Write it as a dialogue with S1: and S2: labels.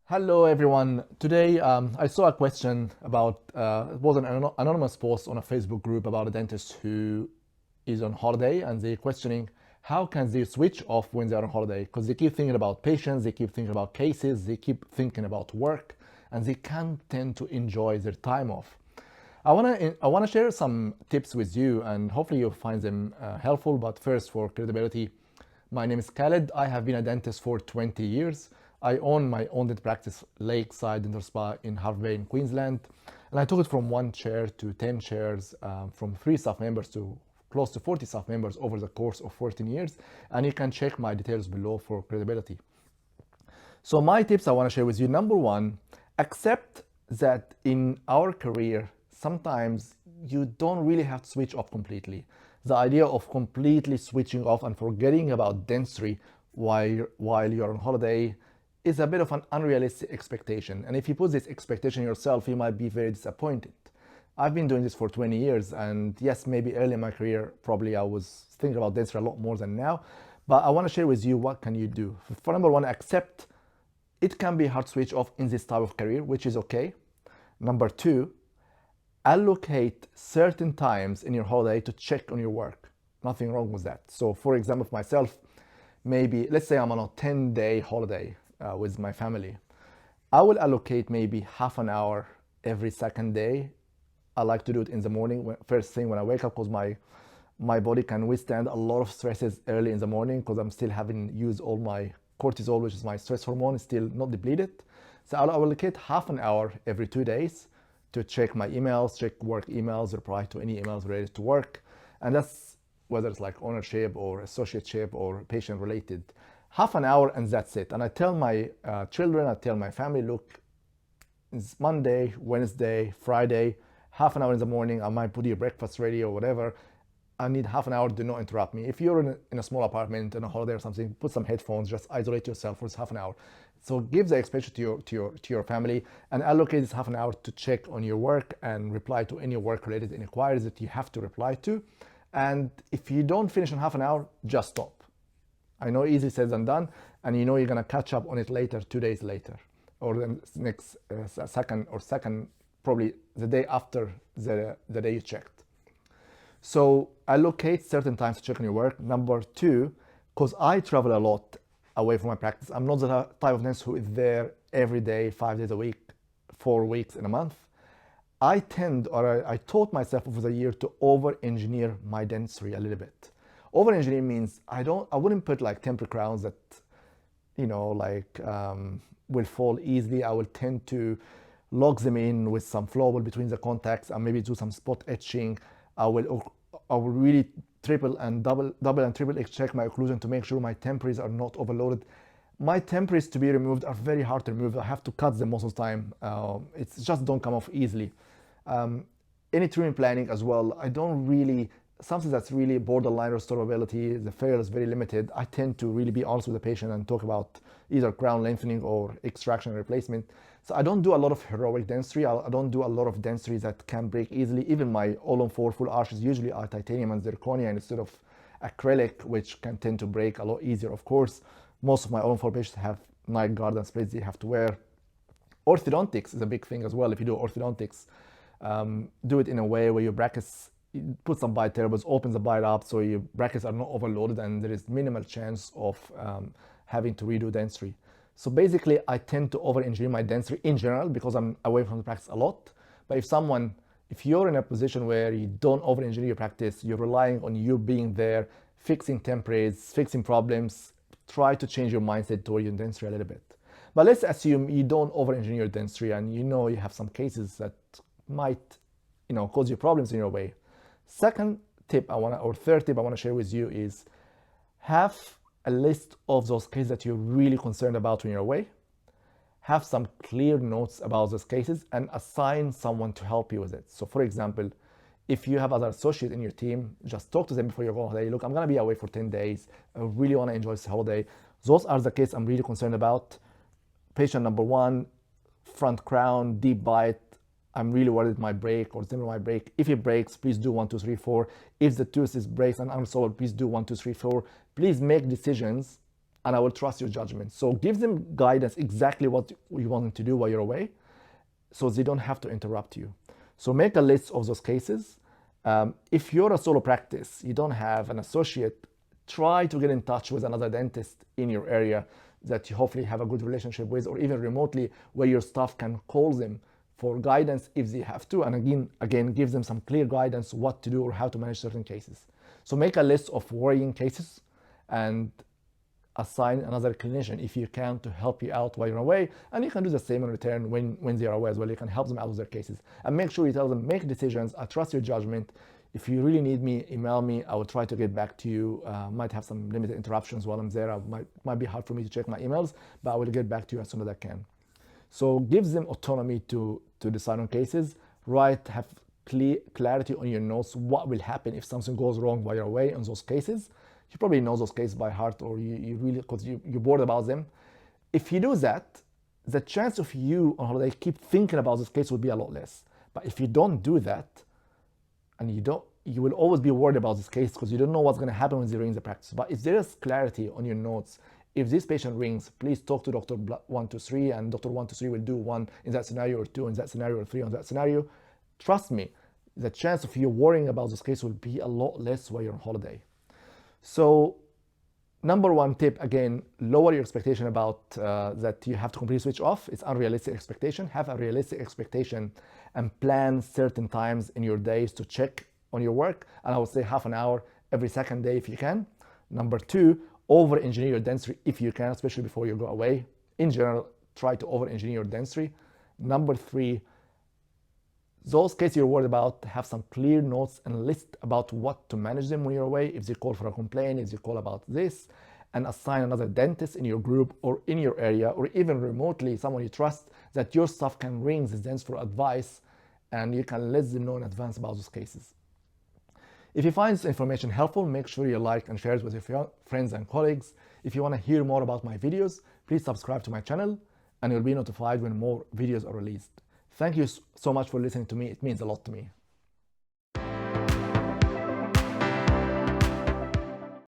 S1: Hello everyone. Today I saw a question about it was an anonymous post on a Facebook group about a dentist who is on holiday, and they're questioning how can they switch off when they're on holiday, because they keep thinking about patients, they keep thinking about cases, they keep thinking about work, and they can't tend to enjoy their time off. I wanna share some tips with you, and hopefully you'll find them helpful. But first, for credibility, my name is Khaled. I have been a dentist for 20 years. I own my own dental practice, Lakeside Dental Spa in Hervey Bay in Queensland, and I took it from one chair to 10 chairs, from 3 staff members to close to 40 staff members over the course of 14 years. And you can check my details below for credibility. So my tips I want to share with you: number one, accept that in our career, sometimes you don't really have to switch off completely. The idea of completely switching off and forgetting about dentistry while you're on holiday is a bit of an unrealistic expectation. And if you put this expectation yourself, you might be very disappointed. I've been doing this for 20 years, and yes, maybe early in my career, probably I was thinking about dentistry a lot more than now. But I want to share with you what can you do. For number one, accept it can be hard to switch off in this type of career, which is okay. Number two, allocate certain times in your holiday to check on your work. Nothing wrong with that. So for example, for myself, maybe let's say I'm on a 10-day holiday with my family. I will allocate maybe half an hour every second day. I like to do it in the morning, first thing when I wake up, because my body can withstand a lot of stresses early in the morning, because I'm still having used all my cortisol, which is my stress hormone, is still not depleted. So I'll allocate half an hour every 2 days to check my emails, check work emails, reply to any emails related to work. And that's whether it's like ownership or associateship or patient related. Half an hour, and that's it. And I tell my children, I tell my family, look, it's Monday, Wednesday, Friday, half an hour in the morning, I might put your breakfast ready or whatever. I need half an hour, do not interrupt me. If you're in a small apartment, on a holiday or something, put some headphones, just isolate yourself for half an hour. So give the exposure to your family, and allocate this half an hour to check on your work and reply to any work-related inquiries that you have to reply to. And if you don't finish in half an hour, just stop. I know, easy said than done, and you know you're gonna catch up on it later, 2 days later, or the next second, probably the day after the day you checked. So allocate certain times to check on your work. Number two, because I travel a lot away from my practice, I'm not the type of dentist who is there every day, 5 days a week, 4 weeks in a month. I taught myself over the year to over-engineer my dentistry a little bit. Over-engineer means I wouldn't put like temporary crowns that, will fall easily. I will tend to lock them in with some flowable between the contacts and maybe do some spot etching. I will really triple and double and triple check my occlusion to make sure my temporaries are not overloaded. My temporaries to be removed are very hard to remove. I have to cut them most of the time. It's just don't come off easily. Any treatment planning as well, I don't really, something that's really borderline restorability, the failure is very limited. I tend to really be honest with the patient and talk about either crown lengthening or extraction and replacement. So I don't do a lot of heroic dentistry. I don't do a lot of dentistry that can break easily. Even my all-on-4 full arches usually are titanium and zirconia instead of acrylic, which can tend to break a lot easier. Of course, most of my all-on-4 patients have night guard and splits they have to wear. Orthodontics is a big thing as well. If you do orthodontics, do it in a way where your brackets, put some bite tables, open the bite up so your brackets are not overloaded and there is minimal chance of having to redo dentistry. So basically, I tend to over-engineer my dentistry in general because I'm away from the practice a lot. But if you're in a position where you don't over-engineer your practice, you're relying on you being there, fixing temporaries, fixing problems, try to change your mindset toward your dentistry a little bit. But let's assume you don't over-engineer your dentistry and you know you have some cases that might, cause you problems in your way. Third tip I want to share with you is have a list of those cases that you're really concerned about when you're away. Have some clear notes about those cases and assign someone to help you with it. So for example, if you have other associates in your team, just talk to them before you go on holiday. Look, I'm gonna be away for 10 days. I really wanna enjoy this holiday. Those are the cases I'm really concerned about. Patient number one, front crown, deep bite. I'm really worried it might break or Zimmer might break. If it breaks, please do 1, 2, 3, 4. If the tooth is breaks and unresolved, please do 1, 2, 3, 4. Please make decisions and I will trust your judgment. So give them guidance exactly what you want them to do while you're away, so they don't have to interrupt you. So make a list of those cases. If you're a solo practice, you don't have an associate, try to get in touch with another dentist in your area that you hopefully have a good relationship with, or even remotely, where your staff can call them for guidance if they have to, and again give them some clear guidance what to do or how to manage certain cases. So make a list of worrying cases and assign another clinician if you can to help you out while you're away, and you can do the same in return when they're away as well. You can help them out with their cases, and make sure you tell them, make decisions, I trust your judgment. If you really need me, email me. I will try to get back to you. Might have some limited interruptions while I'm there. Might be hard for me to check my emails, but I will get back to you as soon as I can. So gives them autonomy to decide on cases. Have clarity on your notes, what will happen if something goes wrong while you're away on those cases. You probably know those cases by heart, or you really, because you're bored about them. If you do that, the chance of you on holiday keep thinking about this case will be a lot less. But if you don't do that, and you will always be worried about this case because you don't know what's going to happen when they ring the practice. But if there is clarity on your notes, if this patient rings, please talk to Dr. 123, and Dr. 123 will do 1 in that scenario, or 2 in that scenario, or 3 on that scenario. Trust me, the chance of you worrying about this case will be a lot less while you're on holiday. So number 1 tip, again, lower your expectation about that you have to completely switch off. It's unrealistic expectation. Have a realistic expectation and plan certain times in your days to check on your work. And I would say half an hour every second day if you can. Number 2, over-engineer your dentistry if you can, especially before you go away. In general, try to over-engineer your dentistry. Number 3, those cases you're worried about, have some clear notes and list about what to manage them when you're away. If they call for a complaint, if they call about this, and assign another dentist in your group or in your area, or even remotely, someone you trust, that your staff can ring this dentist for advice, and you can let them know in advance about those cases. If you find this information helpful, make sure you like and share it with your friends and colleagues. If you want to hear more about my videos, please subscribe to my channel, and you'll be notified when more videos are released. Thank you so much for listening to me. It means a lot to me.